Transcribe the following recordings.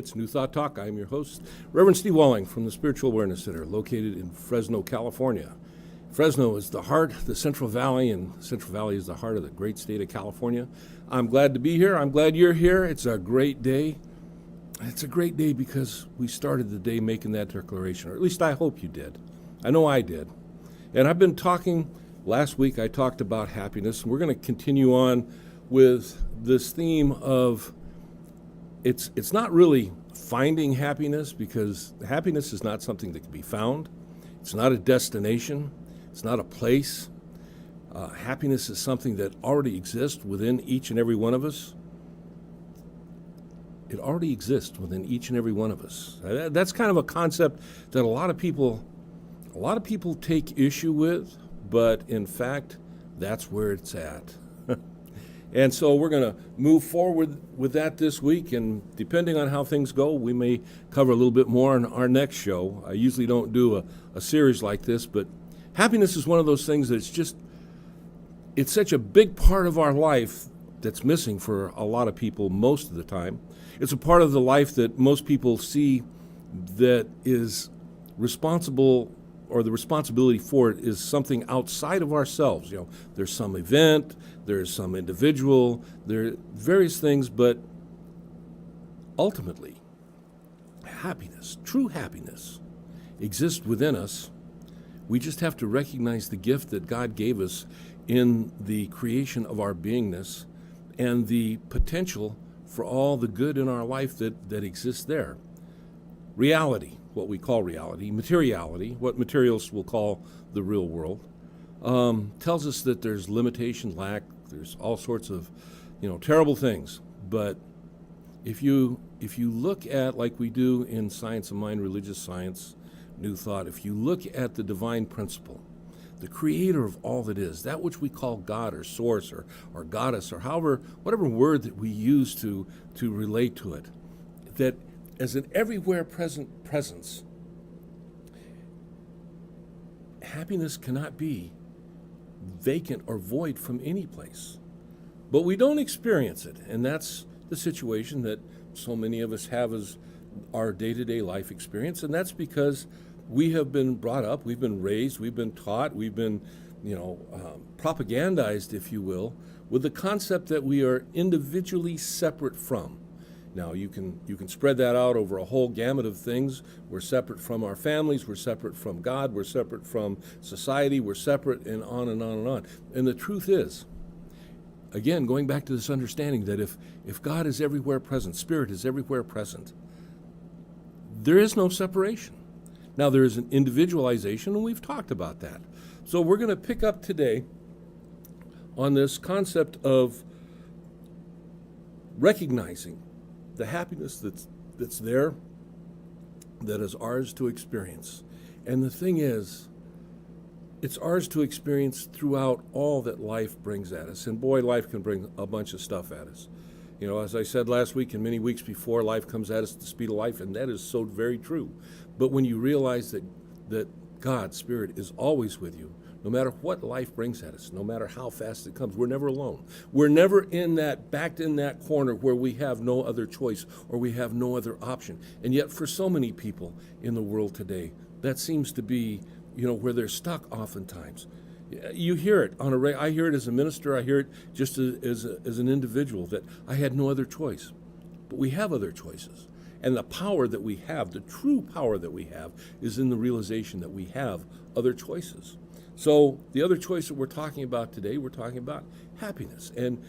It's New Thought Talk. I'm your host, Reverend Steve Walling from the Spiritual Awareness Center, located in Fresno, California. Fresno is the heart of the Central Valley, and Central Valley is the heart of the great state of California. I'm glad to be here. I'm glad you're here. It's a great day. It's a great day because we started the day making that declaration, or at least I hope you did. I know I did. And I've been talking, last week I talked about happiness, and we're going to continue on with this theme of it's not really finding happiness, because happiness is not something that can be found. It's not a destination. It's not a place. Happiness is something that already exists within each and every one of us. It already exists within each and every one of us. That's kind of a concept that a lot of people take issue with, but in fact, that's where it's at. And so we're going to move forward with that this week, and depending on how things go, we may cover a little bit more on our next show. I usually don't do a series like this, but happiness is one of those things that's it's such a big part of our life that's missing for a lot of people most of the time. It's a part of the life that most people see that is responsible, or the responsibility for it is something outside of ourselves. You know, there's some event, there's some individual, there are various things, but ultimately, happiness, true happiness, exists within us. We just have to recognize the gift that God gave us in the creation of our beingness and the potential for all the good in our life that exists there. Reality, what we call reality, materiality, what materialists will call the real world, tells us that there's limitation, lack, there's all sorts of, terrible things. But if you look at, like we do in Science of Mind, Religious Science, New Thought, if you look at the divine principle, the creator of all that is, that which we call God or source or goddess, or whatever word that we use to relate to it, that as an everywhere present presence, happiness cannot be vacant or void from any place. But we don't experience it, and that's the situation that so many of us have as our day-to-day life experience, and that's because we have been brought up, we've been raised, we've been taught, we've been, propagandized, if you will, with the concept that we are individually separate from. Now, you can spread that out over a whole gamut of things. We're separate from our families, we're separate from God, we're separate from society, we're separate, and on and on and on. And the truth is, again, going back to this understanding that if God is everywhere present, Spirit is everywhere present, there is no separation. Now, there is an individualization, and we've talked about that. So we're going to pick up today on this concept of recognizing the happiness that's there, that is ours to experience. And the thing is, it's ours to experience throughout all that life brings at us. And boy, life can bring a bunch of stuff at us. As I said last week and many weeks before, life comes at us at the speed of life, and that is so very true. But when you realize that God, Spirit, is always with you, no matter what life brings at us, no matter how fast it comes, we're never alone. We're never backed in that corner where we have no other choice or we have no other option. And yet for so many people in the world today, that seems to be, where they're stuck oftentimes. You hear it I hear it as a minister, I hear it just as an individual, that I had no other choice. But we have other choices. And the power that we have, the true power that we have, is in the realization that we have other choices. So the other choice that we're talking about today, we're talking about happiness and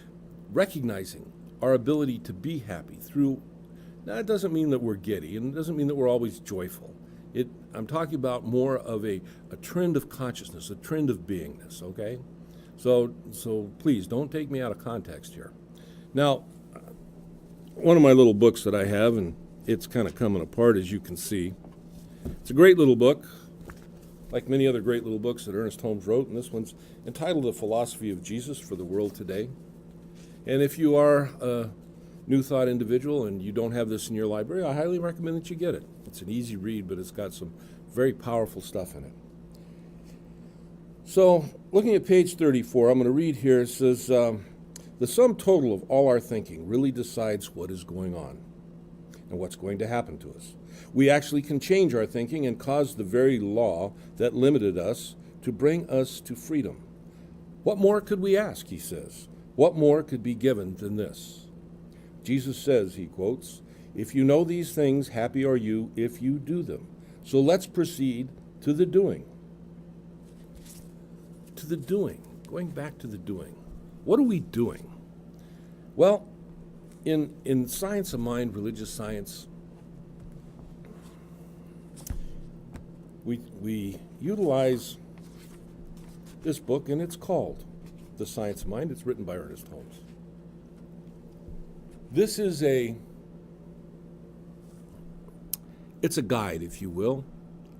recognizing our ability to be happy through. Now, it doesn't mean that we're giddy, and it doesn't mean that we're always joyful. I'm talking about more of a trend of consciousness, a trend of beingness, okay? So please don't take me out of context here. Now, one of my little books that I have, and it's kind of coming apart, as you can see. It's a great little book, like many other great little books that Ernest Holmes wrote, and this one's entitled The Philosophy of Jesus for the World Today. And if you are a New Thought individual and you don't have this in your library, I highly recommend that you get it. It's an easy read, but it's got some very powerful stuff in it. So, looking at page 34, I'm going to read here. It says, the sum total of all our thinking really decides what is going on. and what's going to happen to us. We actually can change our thinking and cause the very law that limited us to bring us to freedom. What more could we ask, he says? What more could be given than this? Jesus says, he quotes, "If you know these things, happy are you if you do them." So let's proceed to the doing. To the doing. Going back to the doing. What are we doing? Well, in science of mind, religious science, we utilize this book, and it's called The Science of Mind. It's written by Ernest Holmes. This is it's a guide, if you will,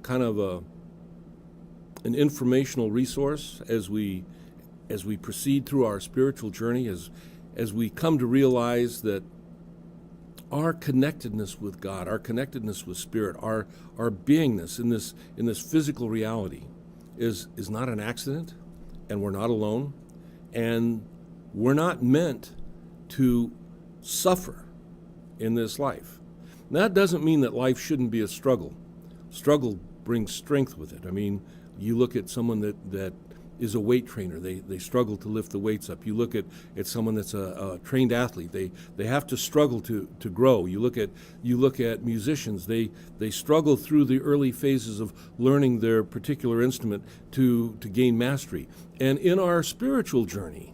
kind of an informational resource as we proceed through our spiritual journey, as we come to realize that our connectedness with God, our connectedness with Spirit, our beingness in this physical reality is not an accident, and we're not alone, and we're not meant to suffer in this life. Now, that doesn't mean that life shouldn't be a struggle. Struggle brings strength with it. I mean, you look at someone that is a weight trainer. They struggle to lift the weights up. You look at someone that's a trained athlete. They have to struggle to grow. You look at musicians. They struggle through the early phases of learning their particular instrument to gain mastery. And in our spiritual journey,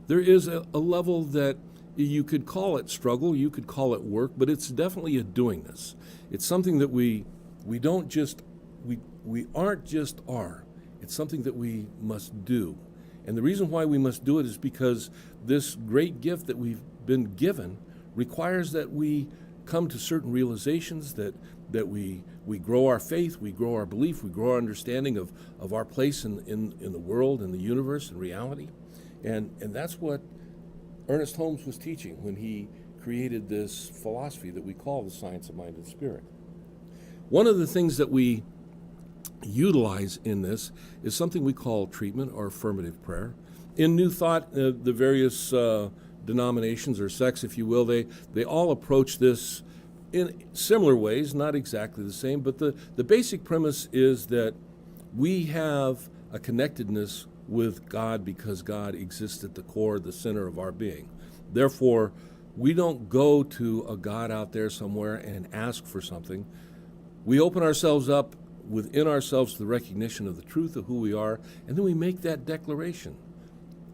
there is a level that you could call it struggle, you could call it work, but it's definitely a doingness. It's something that we aren't just are. It's something that we must do. And the reason why we must do it is because this great gift that we've been given requires that we come to certain realizations, that we grow our faith, we grow our belief, we grow our understanding of our place in the world, in the universe, in reality. And that's what Ernest Holmes was teaching when he created this philosophy that we call the science of mind and spirit. One of the things that we utilize in this is something we call treatment or affirmative prayer. In New Thought, the various denominations or sects, if you will, they all approach this in similar ways, not exactly the same, but the basic premise is that we have a connectedness with God because God exists at the core, the center of our being. Therefore, we don't go to a God out there somewhere and ask for something. We open ourselves up within ourselves to the recognition of the truth of who we are, and then we make that declaration.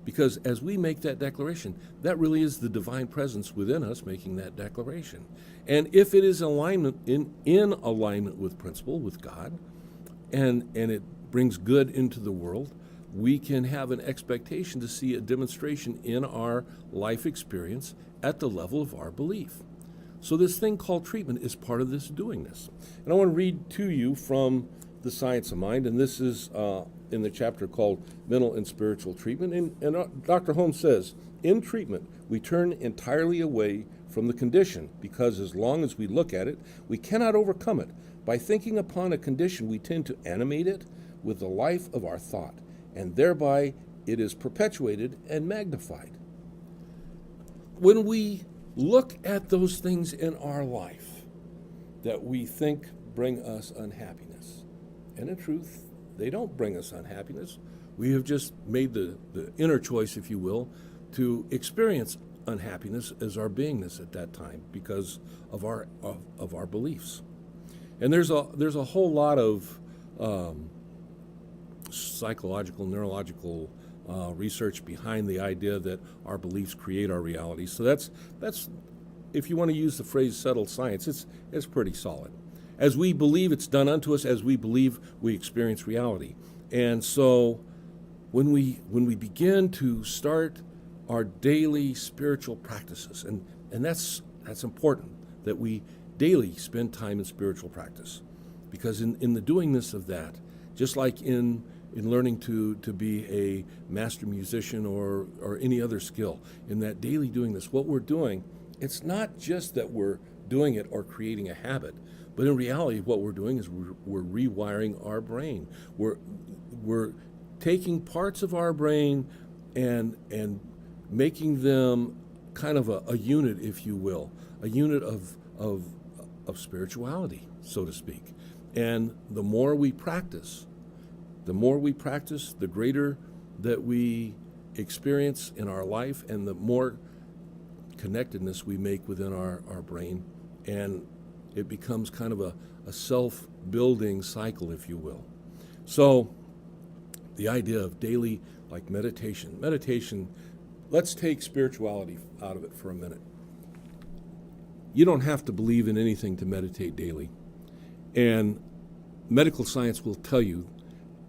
Because as we make that declaration, that really is the divine presence within us making that declaration. And if it is in alignment with principle, with God, and it brings good into the world, we can have an expectation to see a demonstration in our life experience at the level of our belief. So this thing called treatment is part of this doingness. And I want to read to you from The Science of Mind, and this is in the chapter called Mental and Spiritual Treatment. And Dr. Holmes says, in treatment, we turn entirely away from the condition because as long as we look at it, we cannot overcome it. By thinking upon a condition, we tend to animate it with the life of our thought, and thereby it is perpetuated and magnified. When we look at those things in our life that we think bring us unhappiness, and in truth, they don't bring us unhappiness. We have just made the inner choice, if you will, to experience unhappiness as our beingness at that time because of our beliefs. And there's a whole lot of psychological, neurological research behind the idea that our beliefs create our reality. So that's if you want to use the phrase settled science, it's pretty solid. As we believe, it's done unto us. As we believe, we experience reality. And so when we begin to start our daily spiritual practices, and that's important that we daily spend time in spiritual practice, because in the doingness of that, just like in learning to be a master musician or any other skill, in that daily doing this, what we're doing, it's not just that we're doing it or creating a habit, but in reality, what we're doing is we're rewiring our brain. We're taking parts of our brain and making them kind of a unit, if you will, a unit of of spirituality, so to speak. And the more we practice, the greater that we experience in our life and the more connectedness we make within our brain. And it becomes kind of a self-building cycle, if you will. So the idea of daily, like meditation, let's take spirituality out of it for a minute. You don't have to believe in anything to meditate daily. And medical science will tell you,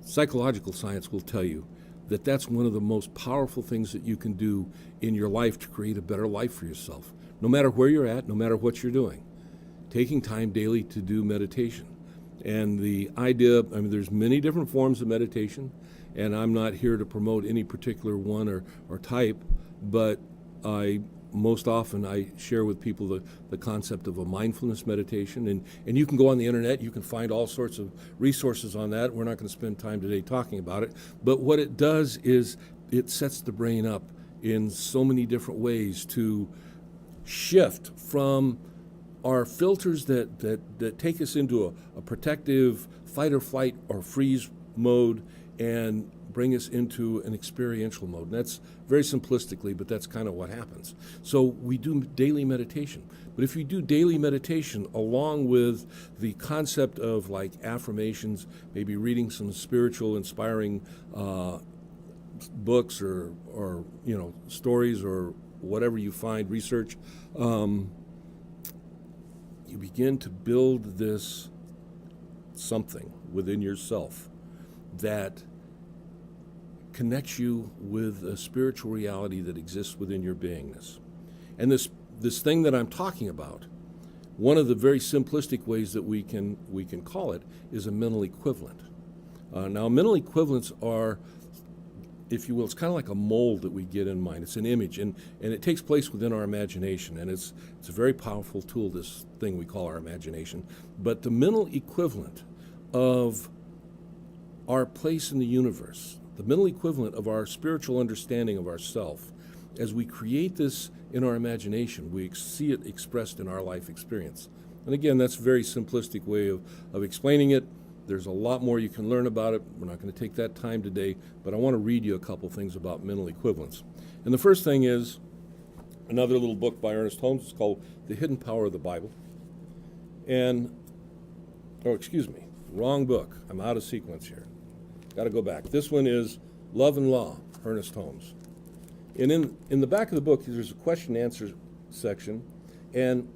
psychological science will tell you, that that's one of the most powerful things that you can do in your life to create a better life for yourself. No matter where you're at, no matter what you're doing. Taking time daily to do meditation. And the idea, there's many different forms of meditation, and I'm not here to promote any particular one or type, but most often I share with people the concept of a mindfulness meditation, and you can go on the internet, you can find all sorts of resources on that. We're not going to spend time today talking about it, but what it does is it sets the brain up in so many different ways to shift from our filters that take us into a protective fight or flight or freeze mode and bring us into an experiential mode. And that's very simplistically, but that's kind of what happens. So we do daily meditation. But if you do daily meditation along with the concept of like affirmations, maybe reading some spiritual inspiring books or stories or whatever you find, research, you begin to build this something within yourself that connects you with a spiritual reality that exists within your beingness. And this thing that I'm talking about, one of the very simplistic ways that we can call it is a mental equivalent. Now, mental equivalents are, if you will, it's kind of like a mold that we get in mind. It's an image, and it takes place within our imagination, and it's a very powerful tool, this thing we call our imagination. But the mental equivalent of our place in the universe, the mental equivalent of our spiritual understanding of ourself, as we create this in our imagination, we see it expressed in our life experience. And again, that's a very simplistic way of explaining it. There's a lot more you can learn about it. We're not going to take that time today, but I want to read you a couple things about mental equivalents. And the first thing is another little book by Ernest Holmes. It's called The Hidden Power of the Bible. Wrong book. I'm out of sequence here. Got to go back. This one is Love and Law, Ernest Holmes. And in the back of the book, there's a question and answer section. And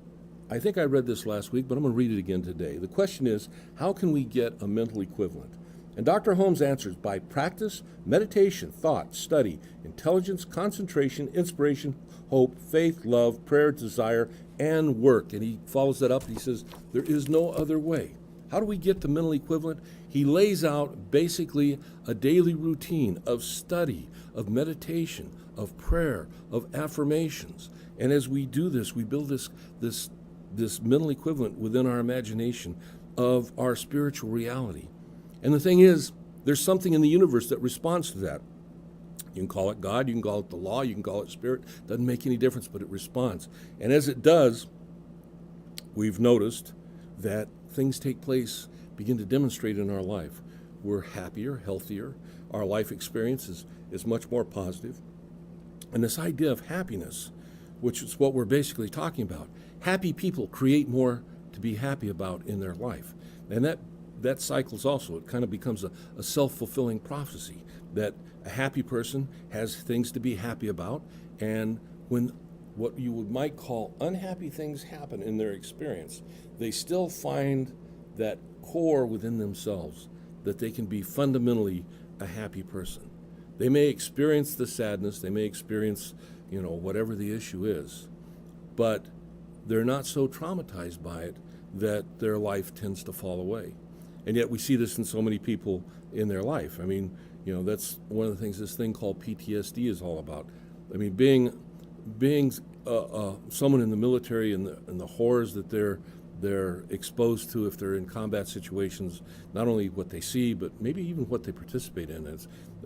I think I read this last week, but I'm going to read it again today. The question is, how can we get a mental equivalent? And Dr. Holmes answers, by practice, meditation, thought, study, intelligence, concentration, inspiration, hope, faith, love, prayer, desire, and work. And he follows that up and he says, there is no other way. How do we get the mental equivalent? He lays out basically a daily routine of study, of meditation, of prayer, of affirmations. And as we do this, we build this mental equivalent within our imagination of our spiritual reality. And the thing is, there's something in the universe that responds to that. You can call it God, you can call it the law, you can call it spirit. Doesn't make any difference, but it responds. And as it does, we've noticed that things take place, begin to demonstrate in our life. We're happier, healthier. Our life experience is much more positive. And this idea of happiness, which is what we're basically talking about, happy people create more to be happy about in their life. And that cycles also. It kind of becomes a self-fulfilling prophecy that a happy person has things to be happy about, and when what you might call unhappy things happen in their experience, they still find that core within themselves that they can be fundamentally a happy person. They may experience the sadness, they may experience, whatever the issue is, but they're not so traumatized by it that their life tends to fall away. And yet we see this in so many people in their life. That's one of the things this thing called PTSD is all about. Being someone in the military and the horrors that they're exposed to if they're in combat situations, not only what they see, but maybe even what they participate in,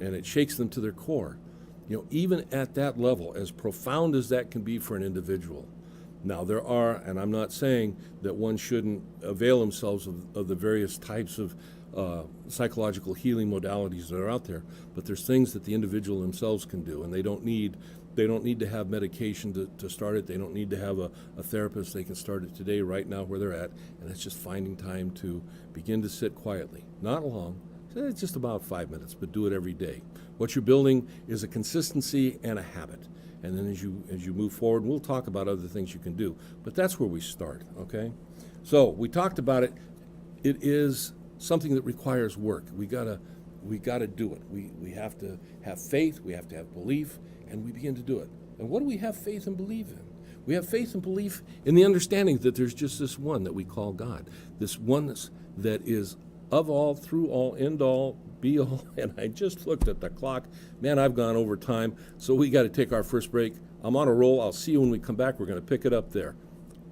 and it shakes them to their core. Even at that level, as profound as that can be for an individual, Now, there are, and I'm not saying that one shouldn't avail themselves of the various types of psychological healing modalities that are out there, but there's things that the individual themselves can do, and they don't need to have medication to start it. They don't need to have a therapist. They can start it today, right now, where they're at, and it's just finding time to begin to sit quietly. Not long. It's just about 5 minutes, but do it every day. What you're building is a consistency and a habit. And then as you move forward, we'll talk about other things you can do. But that's where we start, okay? So we talked about it. It is something that requires work. We gotta do it. We have to have faith, we have to have belief, and we begin to do it. And what do we have faith and belief in? We have faith and belief in the understanding that there's just this one that we call God, this oneness that is of all, through all, end all, be all. And I just looked at the clock. Man, I've gone over time, so we got to take our first break. I'm on a roll. I'll see you when we come back. We're going to pick it up there.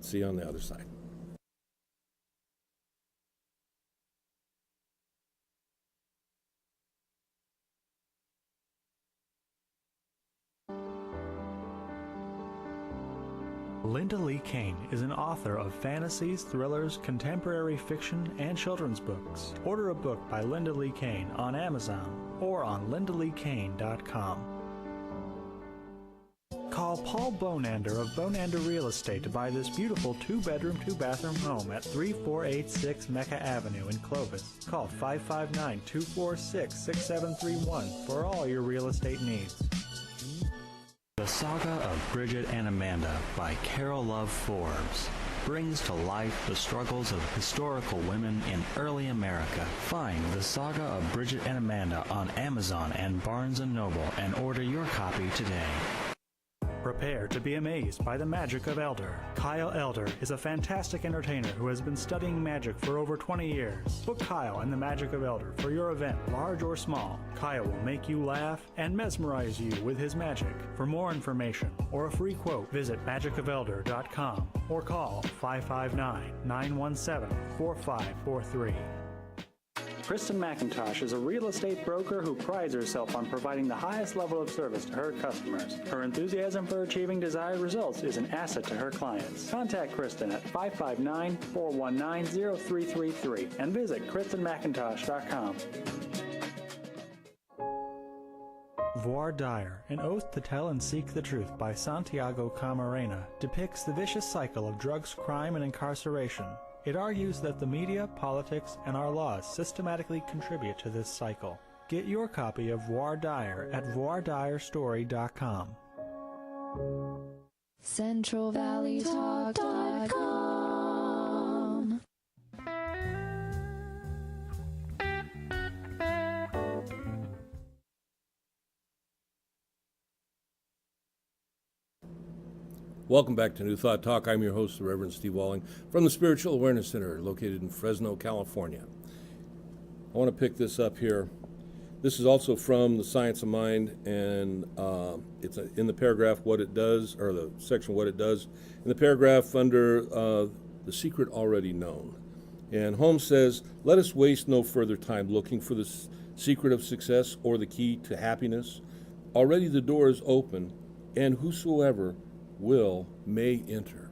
See you on the other side. Linda Lee Kane is an author of fantasies, thrillers, contemporary fiction, and children's books. Order a book by Linda Lee Kane on Amazon or on lindaleekane.com. Call Paul Bonander of Bonander Real Estate to buy this beautiful 2-bedroom, 2-bathroom home at 3486 Mecca Avenue in Clovis. Call 559-246-6731 for all your real estate needs. The Saga of Bridget and Amanda by Carol Love Forbes brings to life the struggles of historical women in early America. Find The Saga of Bridget and Amanda on Amazon and Barnes & Noble and order your copy today. Prepare to be amazed by the magic of Elder. Kyle Elder is a fantastic entertainer who has been studying magic for over 20 years. Book Kyle and the Magic of Elder for your event, large or small. Kyle will make you laugh and mesmerize you with his magic. For more information or a free quote, visit magicofelder.com or call 559-917-4543. Kristen McIntosh is a real estate broker who prides herself on providing the highest level of service to her customers. Her enthusiasm for achieving desired results is an asset to her clients. Contact Kristen at 559-419-0333 and visit KristenMcIntosh.com. Voir dire, An Oath to Tell and Seek the Truth by Santiago Camarena, depicts the vicious cycle of drugs, crime, and incarceration. It argues that the media, politics, and our laws systematically contribute to this cycle. Get your copy of Voir dire at VoirDireStory.com. CentralValleyTalk.com. Welcome back to New Thought Talk. I'm your host, the Reverend Steve Walling, from the Spiritual Awareness Center, located in Fresno, California. I want to pick this up here. This is also from The Science of Mind, and it's in the paragraph, what it does, or the section, what it does, in the paragraph under the secret already known. And Holmes says, let us waste no further time looking for the secret of success or the key to happiness. Already the door is open, and whosoever will may enter.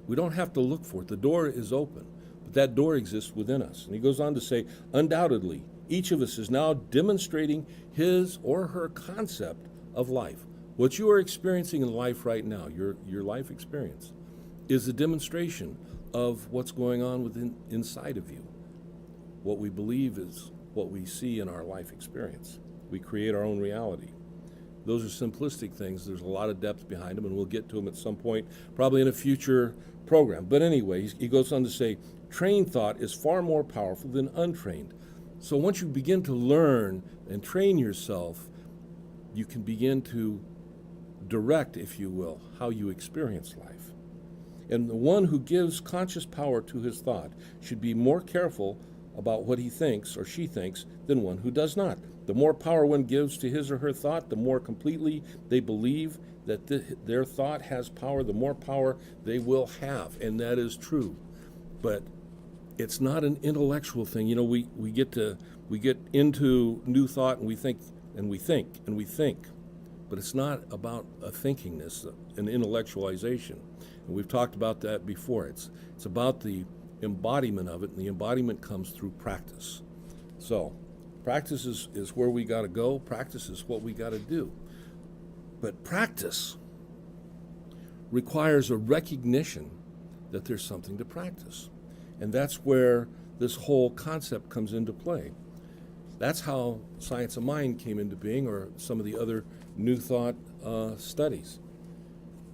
We don't have to look for it. The door is open, but that door exists within us. And he goes on to say, undoubtedly, each of us is now demonstrating his or her concept of life. What you are experiencing in life right now, your life experience, is a demonstration of what's going on inside of you. What we believe is what we see in our life experience. We create our own reality. Those are simplistic things. There's a lot of depth behind them, and we'll get to them at some point, probably in a future program. But anyway, he goes on to say, trained thought is far more powerful than untrained. So once you begin to learn and train yourself, you can begin to direct, if you will, how you experience life. And the one who gives conscious power to his thought should be more careful about what he thinks or she thinks than one who does not. The more power one gives to his or her thought, the more completely they believe that their thought has power, the more power they will have, and that is true. But it's not an intellectual thing. You know, we get into new thought, and we think and we think and we think. but it's not about a thinkingness, an intellectualization. And we've talked about that before. It's about the embodiment of it, and the embodiment comes through practice. So practice is where we got to go. Practice is what we got to do. But practice requires a recognition that there's something to practice. And that's where this whole concept comes into play. That's how Science of Mind came into being, or some of the other New Thought studies.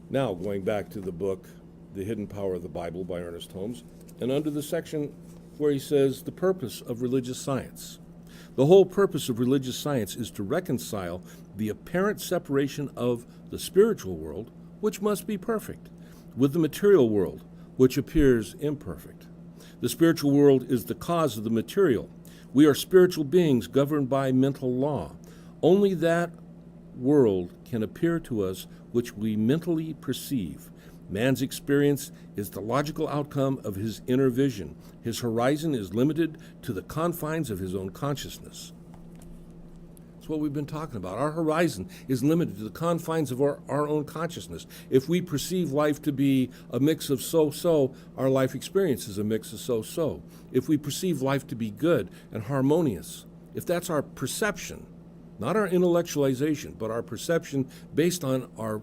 Now, going back to the book, The Hidden Power of the Bible by Ernest Holmes, and under the section where he says, the purpose of religious science. The whole purpose of religious science is to reconcile the apparent separation of the spiritual world, which must be perfect, with the material world, which appears imperfect. The spiritual world is the cause of the material. We are spiritual beings governed by mental law. Only that world can appear to us which we mentally perceive. Man's experience is the logical outcome of his inner vision. His horizon is limited to the confines of his own consciousness. That's what we've been talking about. Our horizon is limited to the confines of our own consciousness. If we perceive life to be a mix of so-so, our life experience is a mix of so-so. If we perceive life to be good and harmonious, if that's our perception, not our intellectualization, but our perception based on our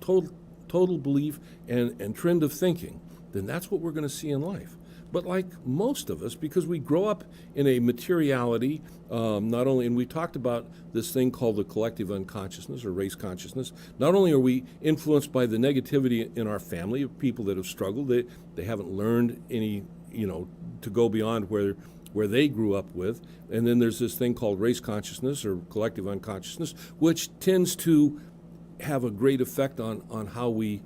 total belief and trend of thinking, then that's what we're going to see in life. But like most of us, because we grow up in a materiality, not only, and we talked about this thing called the collective unconsciousness or race consciousness, not only are we influenced by the negativity in our family of people that have struggled, they haven't learned any, to go beyond where they grew up with. And then there's this thing called race consciousness or collective unconsciousness, which tends to have a great effect on how we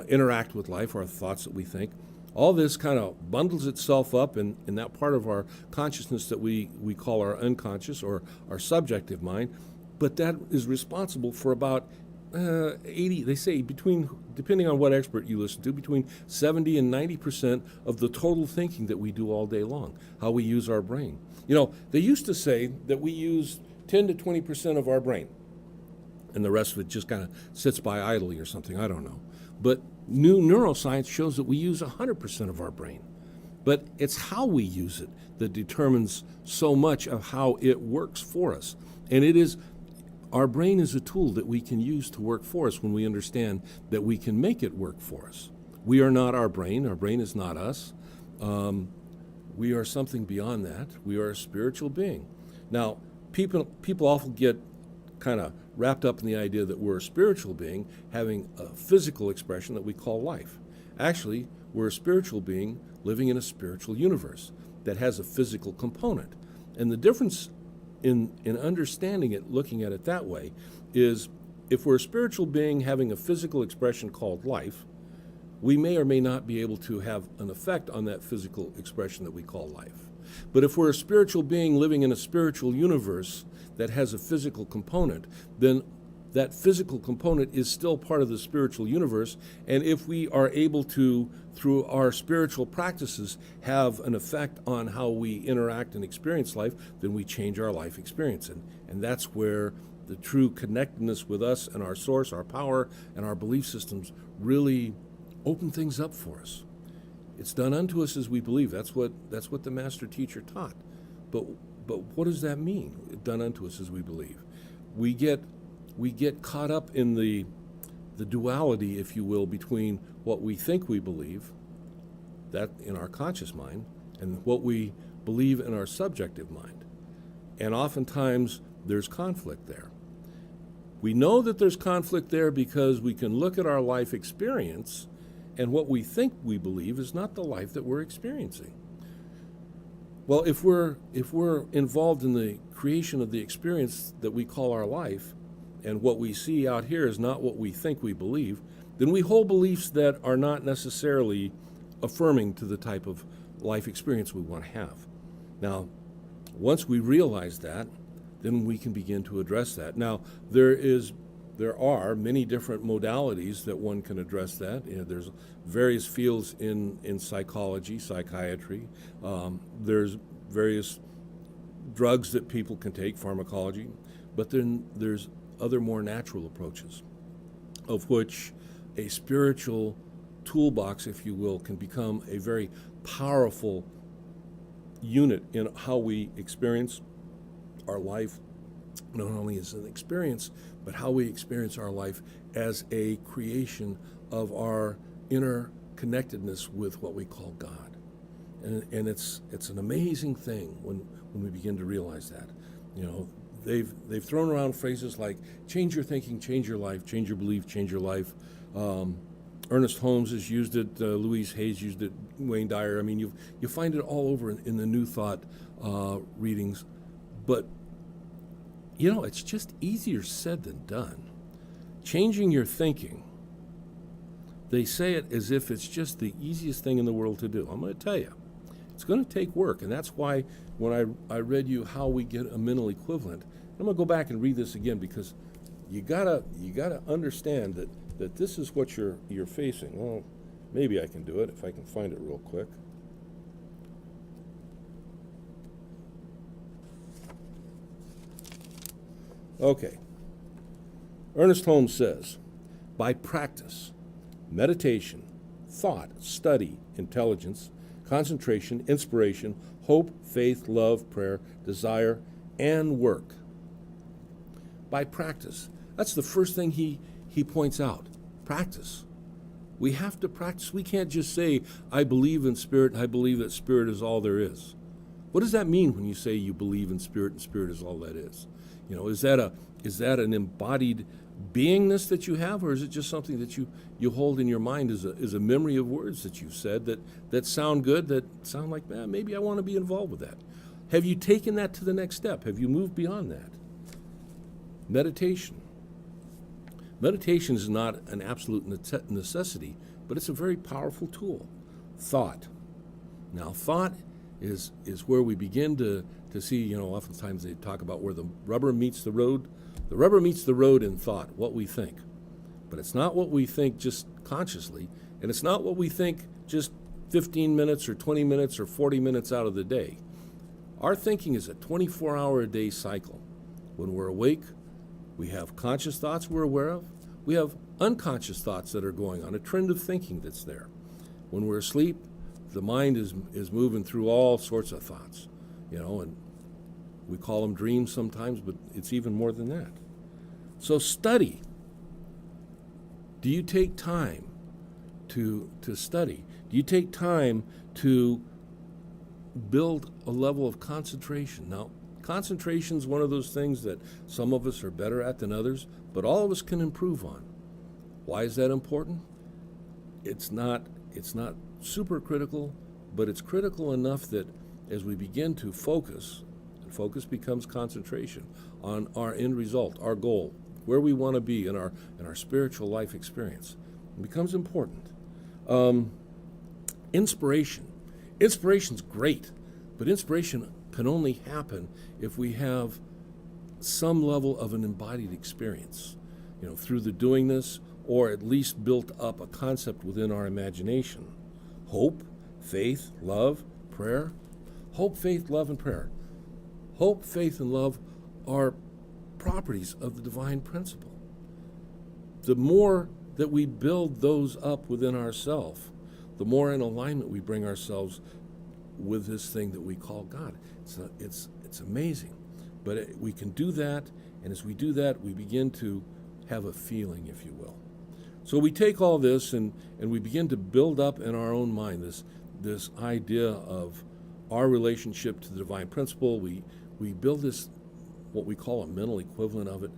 interact with life, our thoughts that we think. All this kind of bundles itself up in that part of our consciousness that we call our unconscious or our subjective mind, but that is responsible for about 80, they say, depending on what expert you listen to, between 70 and 90% of the total thinking that we do all day long, how we use our brain. They used to say that we use 10 to 20% of our brain, and the rest of it just kind of sits by idly or something, I don't know. But new neuroscience shows that we use 100% of our brain. But it's how we use it that determines so much of how it works for us. And our brain is a tool that we can use to work for us when we understand that we can make it work for us. We are not our brain is not us. We are something beyond that. We are a spiritual being. Now, people often get kind of wrapped up in the idea that we're a spiritual being having a physical expression that we call life. Actually, we're a spiritual being living in a spiritual universe that has a physical component. And the difference in understanding it, looking at it that way, is if we're a spiritual being having a physical expression called life, we may or may not be able to have an effect on that physical expression that we call life. But if we're a spiritual being living in a spiritual universe that has a physical component, then that physical component is still part of the spiritual universe. And if we are able to, through our spiritual practices, have an effect on how we interact and experience life, then we change our life experience. And that's where the true connectedness with us and our source, our power, and our belief systems really open things up for us. It's done unto us as we believe. That's what the master teacher taught. But what does that mean? Done unto us as we believe. We get caught up in the duality, if you will, between what we think we believe, that in our conscious mind, and what we believe in our subjective mind. And oftentimes there's conflict there. We know that there's conflict there because we can look at our life experience, and what we think we believe is not the life that we're experiencing. Well, if we're involved in the creation of the experience that we call our life, and what we see out here is not what we think we believe, then we hold beliefs that are not necessarily affirming to the type of life experience we want to have. Now, once we realize that, then we can begin to address that. Now, there are many different modalities that one can address that. There's various fields in psychology, psychiatry. There's various drugs that people can take, pharmacology. But then there's other more natural approaches, of which a spiritual toolbox, if you will, can become a very powerful unit in how we experience our life, not only as an experience, but how we experience our life as a creation of our inner connectedness with what we call God. And it's an amazing thing when we begin to realize that. You know, they've thrown around phrases like change your thinking, change your life, change your belief, change your life. Ernest Holmes has used it, Louise Hayes used it, Wayne Dyer. I mean, you find it all over in the New Thought readings. But, you know, it's just easier said than done. Changing your thinking, they say it as if it's just the easiest thing in the world to do. I'm going to tell you, it's going to take work, and that's why when I read you how we get a mental equivalent, I'm going to go back and read this again because you gotta understand that this is what you're facing. Well, maybe I can do it if I can find it real quick. Okay. Ernest Holmes says, by practice, meditation, thought, study, intelligence, concentration, inspiration, hope, faith, love, prayer, desire, and work. By practice. That's the first thing he points out. Practice. We have to practice. We can't just say, I believe in spirit, and I believe that spirit is all there is. What does that mean when you say you believe in spirit and spirit is all that is? You know, is that an embodied beingness that you have, or is it just something that you hold in your mind as a memory of words that you've said that sound good, that sound like, man, maybe I want to be involved with that? Have you taken that to the next step? Have you moved beyond that? Meditation. Meditation is not an absolute necessity, but it's a very powerful tool. Thought. Now, thought is where we begin to see, you know, oftentimes they talk about where the rubber meets the road. The rubber meets the road in thought, what we think. But it's not what we think just consciously, and it's not what we think just 15 minutes or 20 minutes or 40 minutes out of the day. Our thinking is a 24-hour-a-day cycle. When we're awake, we have conscious thoughts we're aware of. We have unconscious thoughts that are going on, a trend of thinking that's there. When we're asleep, the mind is moving through all sorts of thoughts, you know, and we call them dreams sometimes, but it's even more than that. So study. Do you take time to study? Do you take time to build a level of concentration? Now, concentration is one of those things that some of us are better at than others, but all of us can improve on. Why is that important? It's not super critical, but it's critical enough that as we begin to focus, and focus becomes concentration on our end result, our goal, where we want to be in our spiritual life experience, it becomes important. Inspiration. Inspiration's great, but inspiration can only happen if we have some level of an embodied experience, you know, through the doingness, or at least built up a concept within our imagination. Hope, faith, love, prayer. Hope, faith, love, and prayer. Hope, faith, and love are properties of the divine principle. The more that we build those up within ourselves, the more in alignment we bring ourselves with this thing that we call God. It's amazing. But we can do that, and as we do that, we begin to have a feeling, if you will. So we take all this and we begin to build up in our own mind this idea of our relationship to the divine principle. We build this, what we call a mental equivalent of it,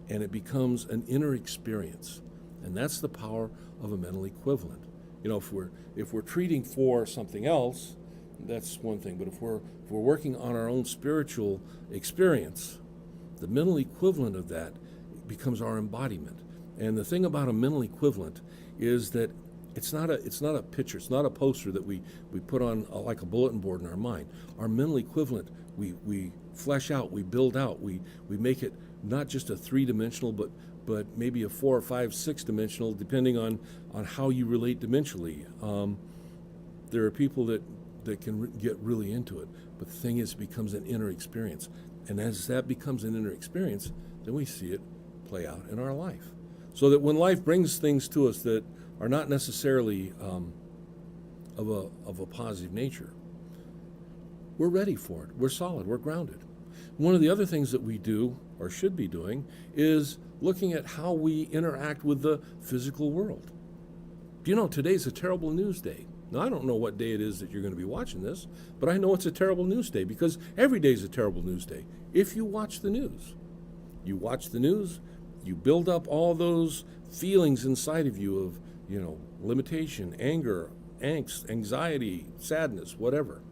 and it becomes an inner experience. And that's the power of a mental equivalent. You know, if we're treating for something else, that's one thing. But if we're working on our own spiritual experience, the mental equivalent of that becomes our embodiment. And the thing about a mental equivalent is that it's not a picture, it's not a poster that we put on like a bulletin board in our mind. Our mental equivalent, we flesh out, we build out, we make it not just a three-dimensional, but maybe a 4 or 5, 6-dimensional, depending on how you relate dimensionally. There are people that can get really into it, but the thing is, it becomes an inner experience. And as that becomes an inner experience, then we see it play out in our life. So that when life brings things to us that are not necessarily of a positive nature, we're ready for it. We're solid. We're grounded. One of the other things that we do, or should be doing, is looking at how we interact with the physical world. Do you know today's a terrible news day? Now, I don't know what day it is that you're going to be watching this, but I know it's a terrible news day because every day is a terrible news day. If you watch the news, you build up all those feelings inside of you of, limitation, anger, angst, anxiety, sadness, whatever.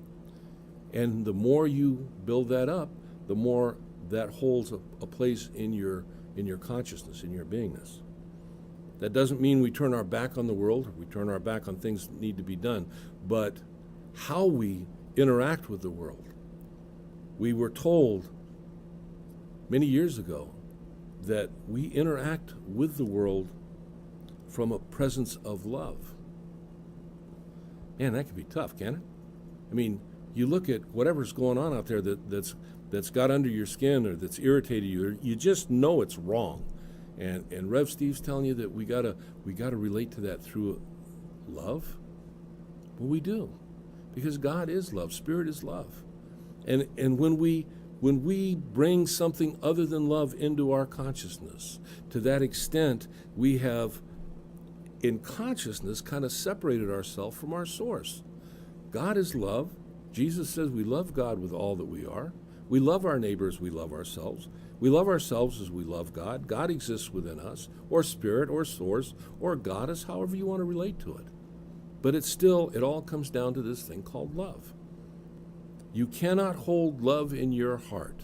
And the more you build that up, the more that holds a place in your consciousness, in your beingness. That doesn't mean we turn our back on the world, we turn our back on things that need to be done, but how we interact with the world. We were told many years ago that we interact with the world from a presence of love. Man, that can be tough, can't it? I mean, you look at whatever's going on out there that's got under your skin or that's irritated you, or you just know it's wrong. And Rev Steve's telling you that we gotta relate to that through love. Well, we do, because God is love, Spirit is love, and when we bring something other than love into our consciousness, to that extent, we have, in consciousness, kind of separated ourselves from our source. God is love. Jesus says we love God with all that we are. We love our neighbors, we love ourselves. We love ourselves as we love God. God exists within us, or Spirit, or Source, or Goddess, however you want to relate to it. But it all comes down to this thing called love. You cannot hold love in your heart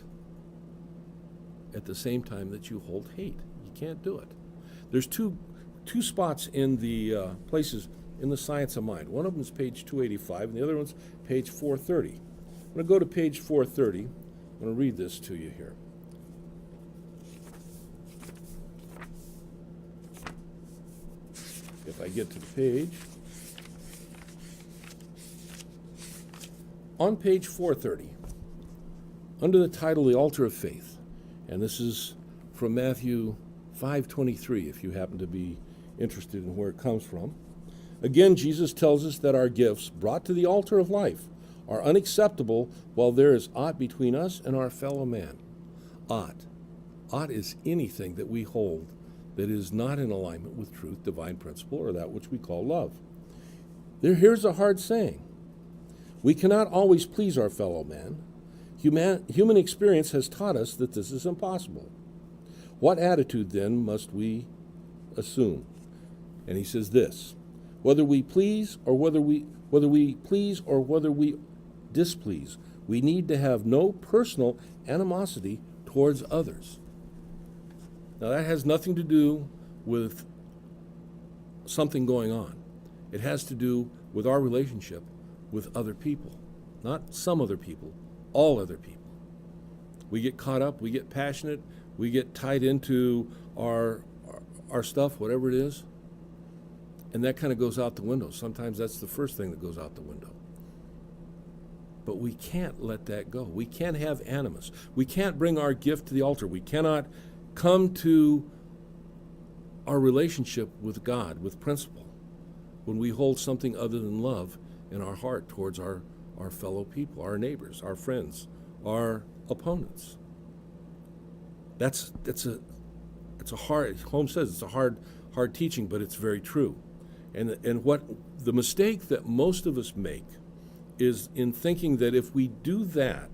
at the same time that you hold hate. You can't do it. There's two spots in the places in the Science of Mind. One of them is page 285, and the other one's page 430. I'm going to go to page 430. I'm going to read this to you here. If I get to the page. On page 430, under the title The Altar of Faith, and this is from Matthew 5:23, if you happen to be interested in where it comes from. Again, Jesus tells us that our gifts brought to the altar of life are unacceptable while there is aught between us and our fellow man. Aught. Aught is anything that we hold that is not in alignment with truth, divine principle, or that which we call love. Here's a hard saying. We cannot always please our fellow man. Human experience has taught us that this is impossible. What attitude, then, must we assume? And he says this: whether we please or whether we displease, we need to have no personal animosity towards others. Now, that has nothing to do with something going on. It has to do with our relationship with other people. Not some other people, all other people. We get caught up, we get passionate, we get tied into our stuff, whatever it is, and that kind of goes out the window. Sometimes that's the first thing that goes out the window. But we can't let that go. We can't have animus. We can't bring our gift to the altar. We cannot come to our relationship with God, with principle, when we hold something other than love in our heart towards our fellow people, our neighbors, our friends, our opponents. It's a hard, Holmes says it's a hard teaching, but it's very true. And what the mistake that most of us make is in thinking that if we do that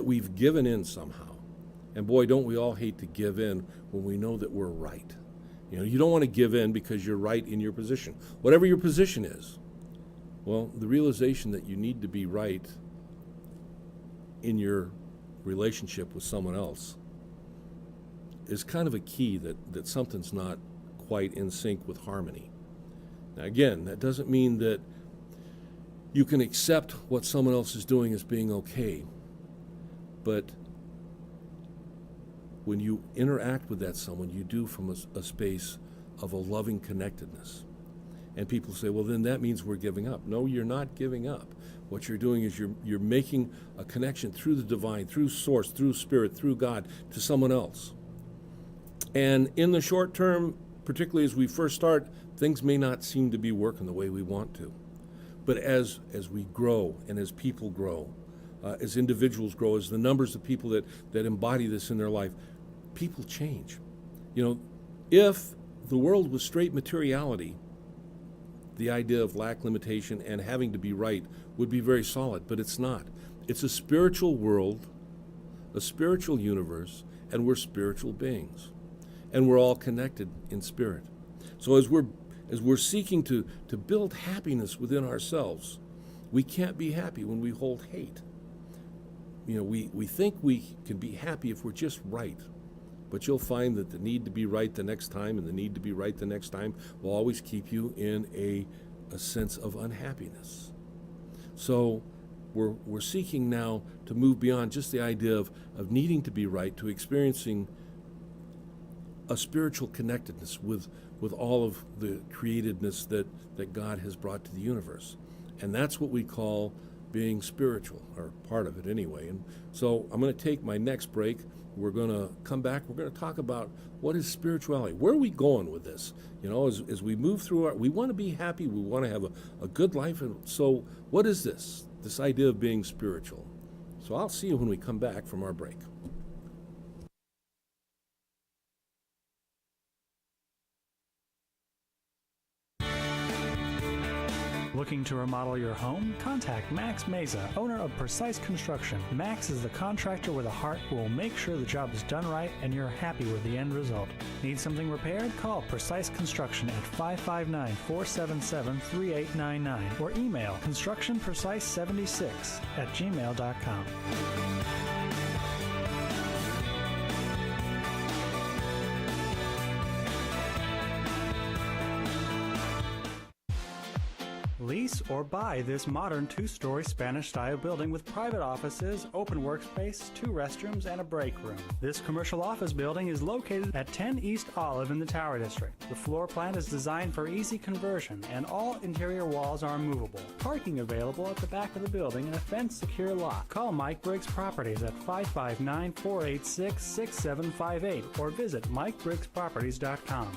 we've given in somehow. And boy, don't we all hate to give in when we know that we're right. You don't want to give in because you're right in your position. Whatever your position is, well, the realization that you need to be right in your relationship with someone else is kind of a key that something's not quite in sync with harmony. Now, again, that doesn't mean that you can accept what someone else is doing as being okay, but when you interact with that someone, you do from a space of a loving connectedness. And people say, well, then that means we're giving up. No, you're not giving up. What you're doing is you're making a connection through the divine, through Source, through Spirit, through God, to someone else. And in the short term, particularly as we first start, things may not seem to be working the way we want to. But as we grow and as people grow, as individuals grow, as the numbers of people that embody this in their life, people change. You know, if the world was straight materiality, the idea of lack, limitation, and having to be right would be very solid, but it's not. It's a spiritual world, a spiritual universe, and we're spiritual beings. And we're all connected in spirit. So as we're seeking to build happiness within ourselves, we can't be happy when we hold hate. You know, we think we can be happy if we're just right. But you'll find that the need to be right the next time and the need to be right the next time will always keep you in a sense of unhappiness. So we're seeking now to move beyond just the idea of needing to be right to experiencing a spiritual connectedness with all of the createdness that God has brought to the universe. And that's what we call being spiritual, or part of it anyway. And so I'm going to take my next break. We're going to come back. We're going to talk about what is spirituality. Where are we going with this? You know, as we move through we want to be happy. We want to have a good life. And so what is this idea of being spiritual? So I'll see you when we come back from our break. Looking to remodel your home? Contact Max Meza, owner of Precise Construction. Max is the contractor with a heart who will make sure the job is done right and you're happy with the end result. Need something repaired? Call Precise Construction at 559-477-3899 or email constructionprecise76@gmail.com. Lease or buy this modern 2-story Spanish-style building with private offices, open workspace, 2 restrooms, and a break room. This commercial office building is located at 10 East Olive in the Tower District. The floor plan is designed for easy conversion, and all interior walls are movable. Parking available at the back of the building in a fence-secure lot. Call Mike Briggs Properties at 559-486-6758 or visit MikeBriggsProperties.com.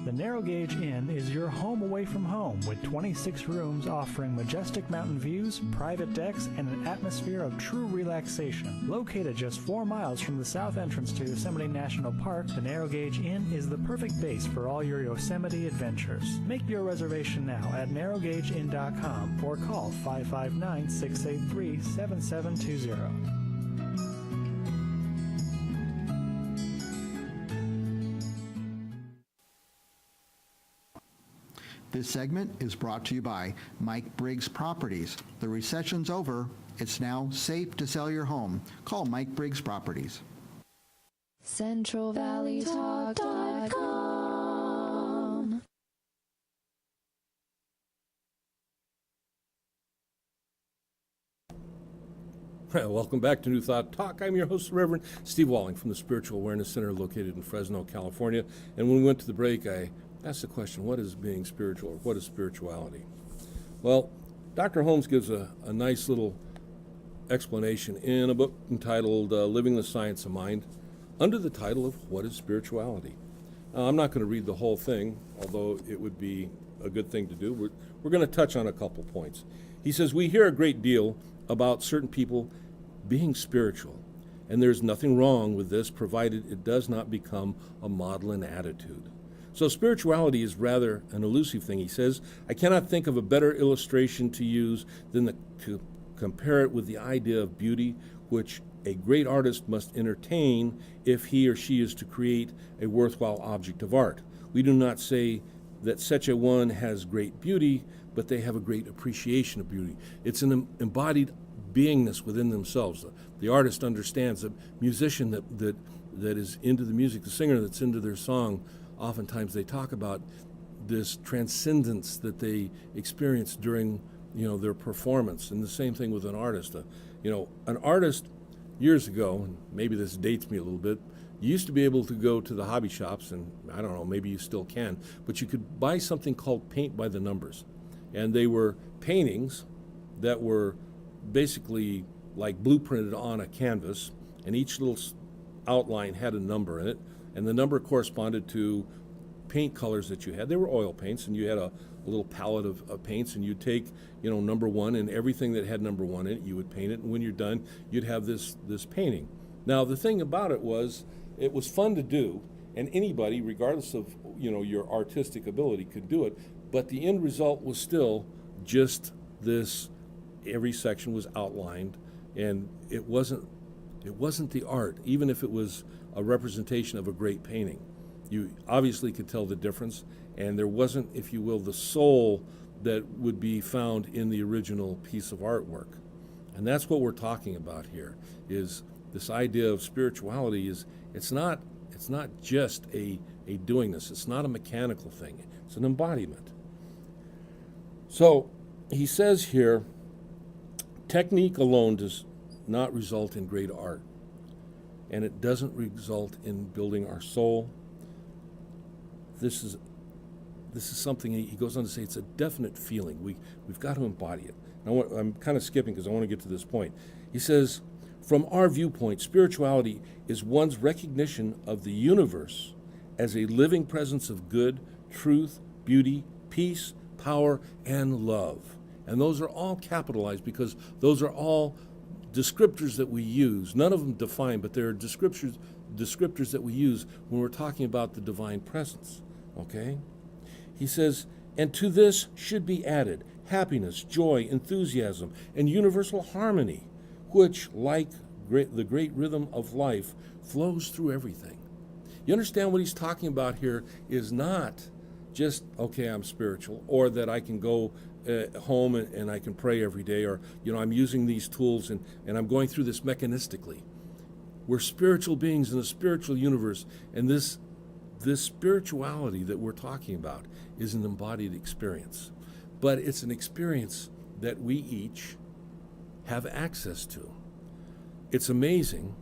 The Narrow Gauge Inn is your home away from home with 26 rooms offering majestic mountain views, private decks, and an atmosphere of true relaxation. Located just 4 miles from the south entrance to Yosemite National Park, the Narrow Gauge Inn is the perfect base for all your Yosemite adventures. Make your reservation now at narrowgaugeinn.com or call 559-683-7720. This segment is brought to you by Mike Briggs Properties. The recession's over. It's now safe to sell your home. Call Mike Briggs Properties. CentralValleyTalk.com. Welcome back to New Thought Talk. I'm your host, Reverend Steve Walling from the Spiritual Awareness Center located in Fresno, California. And when we went to the break, I asked the question, what is being spiritual, or what is spirituality? Well, Dr. Holmes gives a nice little explanation in a book entitled Living the Science of Mind, under the title of What is Spirituality? I'm not going to read the whole thing, although it would be a good thing to do. We're going to touch on a couple points. He says, we hear a great deal about certain people being spiritual, and there's nothing wrong with this, provided it does not become a model and attitude. So spirituality is rather an elusive thing. He says, I cannot think of a better illustration to use than to compare it with the idea of beauty, which a great artist must entertain if he or she is to create a worthwhile object of art. We do not say that such a one has great beauty, but they have a great appreciation of beauty. It's an embodied beingness within themselves. The artist understands, the musician that is into the music, the singer that's into their song, oftentimes they talk about this transcendence that they experience during, their performance. And the same thing with an artist. An artist years ago, and maybe this dates me a little bit, you used to be able to go to the hobby shops, and I don't know, maybe you still can, but you could buy something called paint by the numbers. And they were paintings that were basically like blueprinted on a canvas, and each little outline had a number in it, and the number corresponded to paint colors that you had. They were oil paints, and you had a little palette of paints, and you'd take, number one, and everything that had number one in it, you would paint it, and when you're done, you'd have this painting. Now, the thing about it was fun to do, and anybody, regardless of, your artistic ability, could do it, but the end result was still just this. Every section was outlined, and it wasn't the art, even if it was a representation of a great painting. You obviously could tell the difference, and there wasn't, if you will, the soul that would be found in the original piece of artwork. And that's what we're talking about here, is this idea of spirituality is, it's not just a doingness. It's not a mechanical thing. It's an embodiment. So he says here, technique alone does not result in great art, and it doesn't result in building our soul. This is something he goes on to say. It's a definite feeling. We've got to embody it. I'm kind of skipping because I want to get to this point. He says, from our viewpoint, spirituality is one's recognition of the universe as a living presence of good, truth, beauty, peace, power, and love. And those are all capitalized because those are all descriptors that we use. None of them define, but they're descriptors that we use when we're talking about the divine presence. Okay? He says, and to this should be added happiness, joy, enthusiasm, and universal harmony, which, like the great rhythm of life, flows through everything. You understand what he's talking about here is not just, okay, I'm spiritual, or that I can go home and I can pray every day, or, I'm using these tools and I'm going through this mechanistically. We're spiritual beings in a spiritual universe, and this spirituality that we're talking about is an embodied experience. But it's an experience that we each have access to. It's amazing.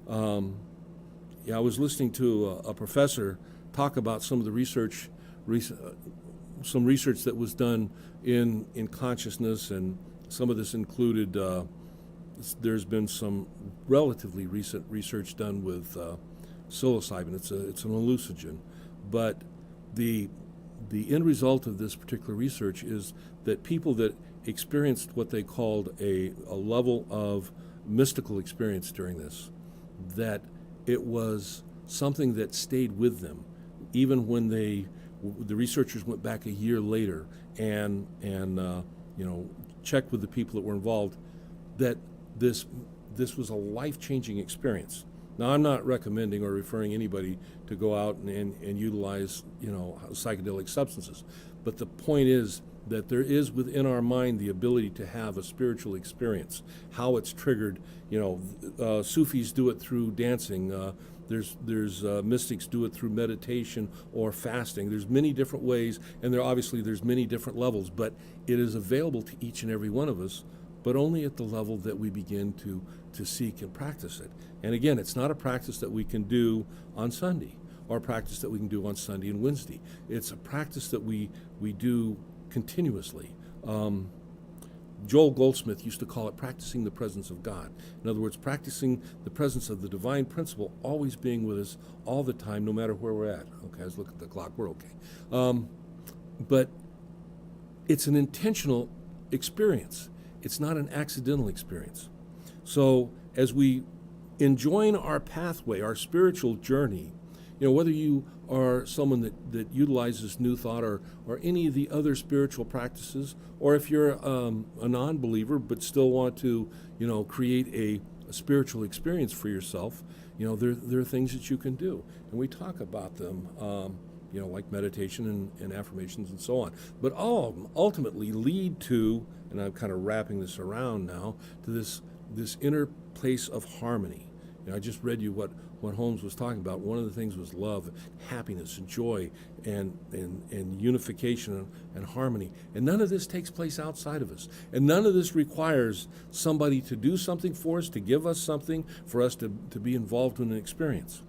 I was listening to a professor talk about some of the research that was done in consciousness, and some of this included, there's been some relatively recent research done with psilocybin. It's an hallucinogen, but the end result of this particular research is that people that experienced what they called a level of mystical experience during this, that it was something that stayed with them, even when the researchers went back a year later and checked with the people that were involved, that this was a life-changing experience. Now, I'm not recommending or referring anybody to go out and utilize, psychedelic substances. But the point is that there is within our mind the ability to have a spiritual experience. How it's triggered, Sufis do it through dancing. There's mystics do it through meditation or fasting. There's many different ways, and there's many different levels. But it is available to each and every one of us, but only at the level that we begin to seek and practice it. And again, it's not a practice that we can do on Sunday, or a practice that we can do on Sunday and Wednesday. It's a practice that we do continuously. Joel Goldsmith used to call it practicing the presence of God. In other words, practicing the presence of the divine principle always being with us all the time, no matter where we're at. Okay, let's look at the clock. We're okay. But it's an intentional experience. It's not an accidental experience. So as we enjoin our pathway, our spiritual journey, whether you are someone that utilizes New Thought or any of the other spiritual practices, or if you're a non-believer but still want to, create a spiritual experience for yourself, there are things that you can do. And we talk about them, like meditation and affirmations and so on. But all of them ultimately lead to, and I'm kind of wrapping this around now, to this inner place of harmony. I just read you what Holmes was talking about. One of the things was love, happiness, and joy, and unification and harmony. And none of this takes place outside of us. And none of this requires somebody to do something for us, to give us something, for us to be involved in an experience.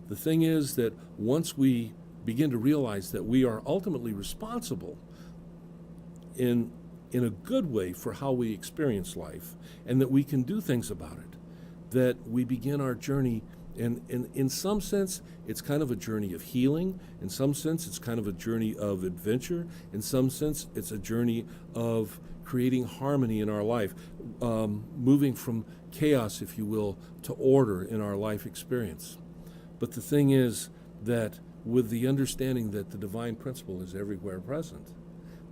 The thing is that once we begin to realize that we are ultimately responsible in a good way for how we experience life, and that we can do things about it, that we begin our journey. And in some sense, it's kind of a journey of healing. In some sense, it's kind of a journey of adventure. In some sense, it's a journey of creating harmony in our life, moving from chaos, if you will, to order in our life experience. But the thing is that with the understanding that the divine principle is everywhere present,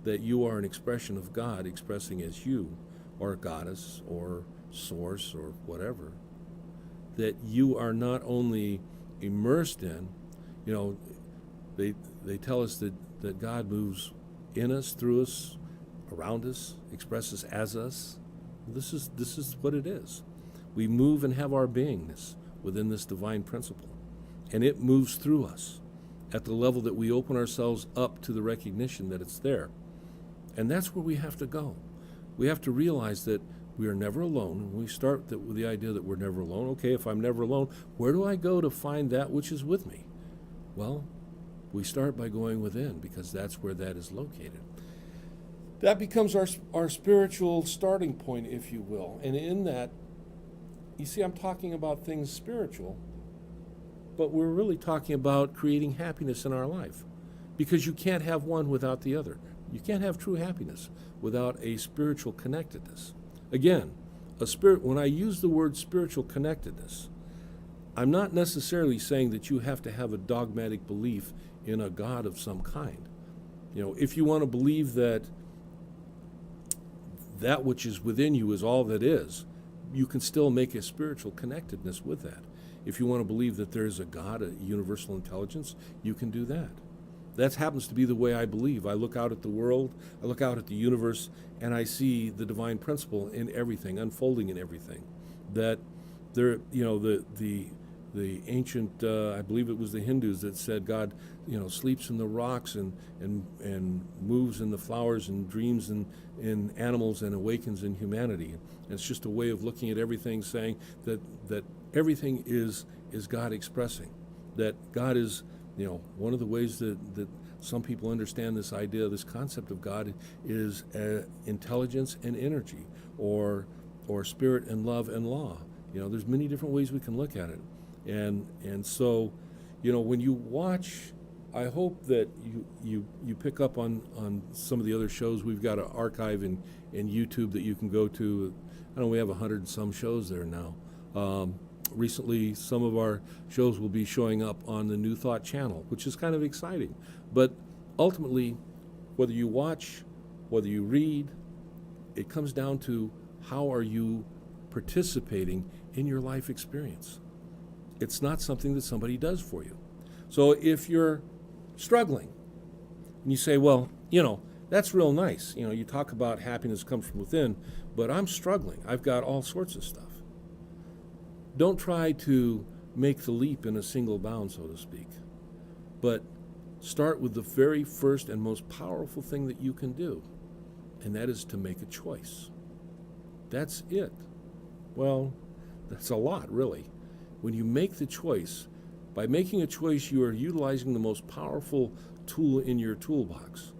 that you are an expression of God expressing as you, or a goddess, or source, or whatever, that you are not only immersed in, they tell us that God moves in us, through us, around us, expresses as us. This is what it is. We move and have our beingness within this divine principle, and it moves through us at the level that we open ourselves up to the recognition that it's there. And that's where we have to go. We have to realize that we are never alone. And we start with the idea that we're never alone. Okay, if I'm never alone, where do I go to find that which is with me? Well, we start by going within, because that's where that is located. That becomes our spiritual starting point, if you will. And in that, you see, I'm talking about things spiritual, but we're really talking about creating happiness in our life, because you can't have one without the other. You can't have true happiness without a spiritual connectedness. Again, when I use the word spiritual connectedness, I'm not necessarily saying that you have to have a dogmatic belief in a God of some kind. If you want to believe that which is within you is all that is, you can still make a spiritual connectedness with that. If you want to believe that there is a God, a universal intelligence, you can do that. That happens to be the way I believe. I look out at the world, I look out at the universe, and I see the divine principle in everything, unfolding in everything. That there, the ancient, I believe it was the Hindus that said God, sleeps in the rocks and moves in the flowers and dreams in animals and awakens in humanity. And it's just a way of looking at everything, saying that everything is God expressing. That God is, one of the ways that some people understand this idea, this concept of God, is intelligence and energy, or spirit and love and law. There's many different ways we can look at it. And so, when you watch, I hope that you pick up on some of the other shows. We've got an archive in YouTube that you can go to. I don't know, we have 100 and some shows there now. Recently, some of our shows will be showing up on the New Thought channel, which is kind of exciting. But ultimately, whether you watch, whether you read, it comes down to how are you participating in your life experience. It's not something that somebody does for you. So if you're struggling and you say, well, that's real nice. You talk about happiness comes from within, but I'm struggling. I've got all sorts of stuff. Don't try to make the leap in a single bound, so to speak, but start with the very first and most powerful thing that you can do, and that is to make a choice. That's it. Well, that's a lot, really. When you make the choice, by making a choice, you are utilizing the most powerful tool in your toolbox.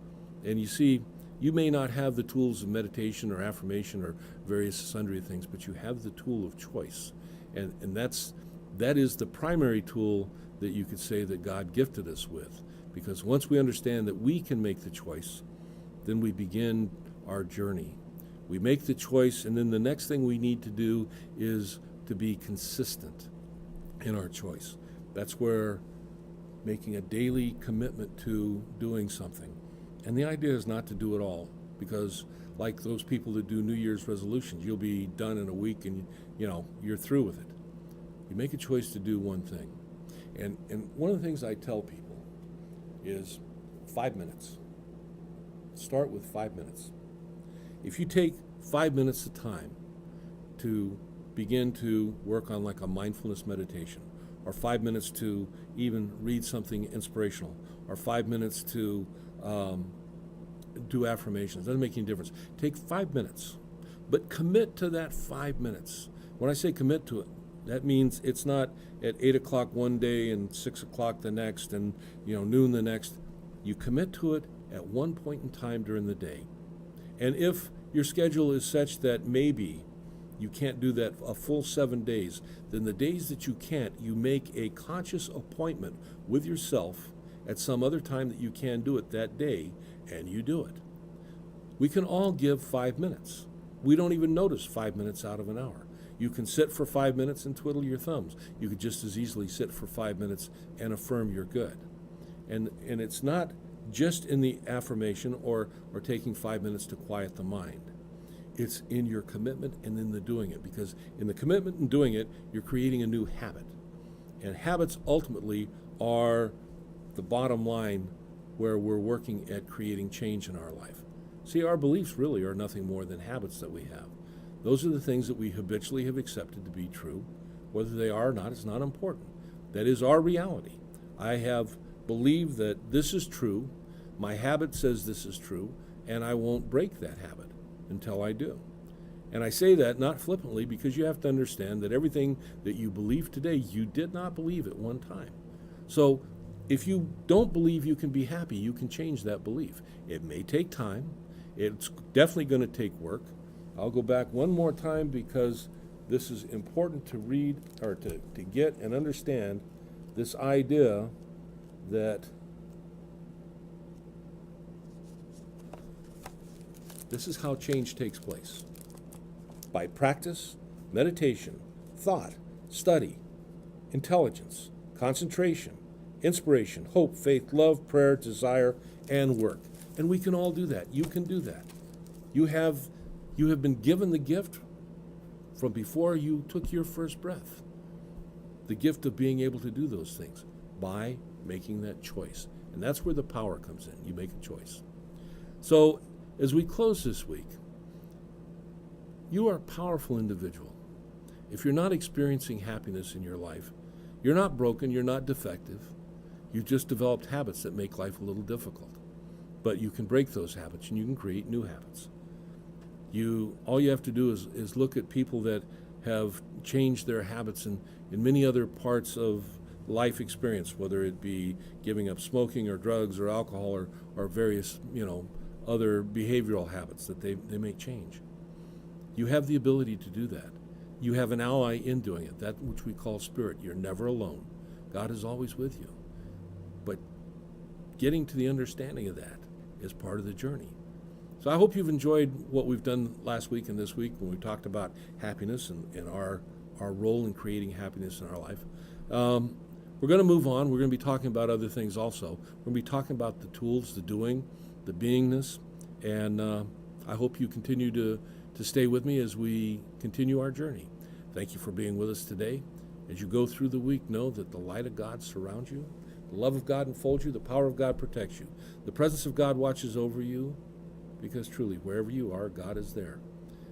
And you see, you may not have the tools of meditation or affirmation or various sundry things, but you have the tool of choice. And that is the primary tool that you could say that God gifted us with. Because once we understand that we can make the choice, then we begin our journey. We make the choice, and then the next thing we need to do is to be consistent in our choice. That's where making a daily commitment to doing something. And the idea is not to do it all, because like those people that do New Year's resolutions, you'll be done in a week and you're through with it. You make a choice to do one thing. And one of the things I tell people is 5 minutes. Start with 5 minutes. If you take 5 minutes of time to begin to work on like a mindfulness meditation, or 5 minutes to even read something inspirational, or 5 minutes to do affirmations, doesn't make any difference. Take 5 minutes, but commit to that 5 minutes. When I say commit to it, that means it's not at 8 o'clock one day and 6 o'clock the next and noon the next. You commit to it at one point in time during the day. And if your schedule is such that maybe you can't do that a full 7 days, then the days that you can't, you make a conscious appointment with yourself at some other time that you can do it that day, and you do it. We can all give 5 minutes. We don't even notice 5 minutes out of an hour. You can sit for 5 minutes and twiddle your thumbs. You could just as easily sit for 5 minutes and affirm you're good. And it's not just in the affirmation or taking 5 minutes to quiet the mind. It's in your commitment and in the doing it, because in the commitment and doing it, you're creating a new habit. And habits ultimately are the bottom line where we're working at creating change in our life. See, our beliefs really are nothing more than habits that we have. Those are the things that we habitually have accepted to be true. Whether they are or not is not important. That is our reality. I have believed that this is true, my habit says this is true, and I won't break that habit until I do. And I say that not flippantly, because you have to understand that everything that you believe today, you did not believe at one time. So if you don't believe you can be happy, you can change that belief. It may take time. It's definitely going to take work. I'll go back one more time because this is important to read or to get and understand this idea that this is how change takes place. By practice, meditation, thought, study, intelligence, concentration, inspiration, hope, faith, love, prayer, desire, and work. And we can all do that. You can do that. You have been given the gift from before you took your first breath. The gift of being able to do those things by making that choice. And that's where the power comes in. You make a choice. So as we close this week, you are a powerful individual. If you're not experiencing happiness in your life, you're not broken, you're not defective. You've just developed habits that make life a little difficult. But you can break those habits and you can create new habits. All you have to do is look at people that have changed their habits in many other parts of life experience, whether it be giving up smoking or drugs or alcohol or various, other behavioral habits that they may change. You have the ability to do that. You have an ally in doing it, that which we call spirit. You're never alone. God is always with you. But getting to the understanding of that is part of the journey. So I hope you've enjoyed what we've done last week and this week when we talked about happiness and our role in creating happiness in our life. We're going to move on. We're going to be talking about other things also. We're going to be talking about the tools, the doing, the beingness, and I hope you continue to stay with me as we continue our journey. Thank you for being with us today. As you go through the week, know that the light of God surrounds you, the love of God enfolds you, the power of God protects you, the presence of God watches over you, because truly, wherever you are, God is there.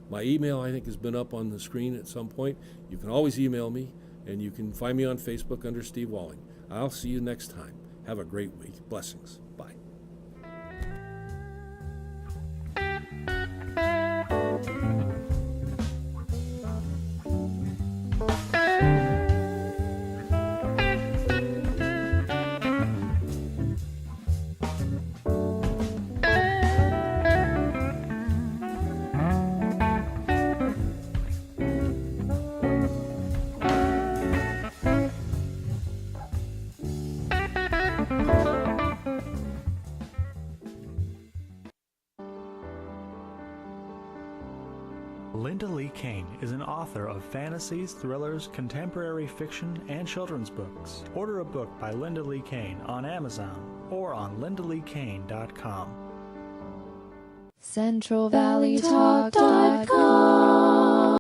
My email, I think, has been up on the screen at some point. You can always email me, and you can find me on Facebook under Steve Walling. I'll see you next time. Have a great week. Blessings. Bye. Linda Lee Kane is an author of fantasies, thrillers, contemporary fiction, and children's books. Order a book by Linda Lee Kane on Amazon or on lindaleekane.com. CentralValleyTalk.com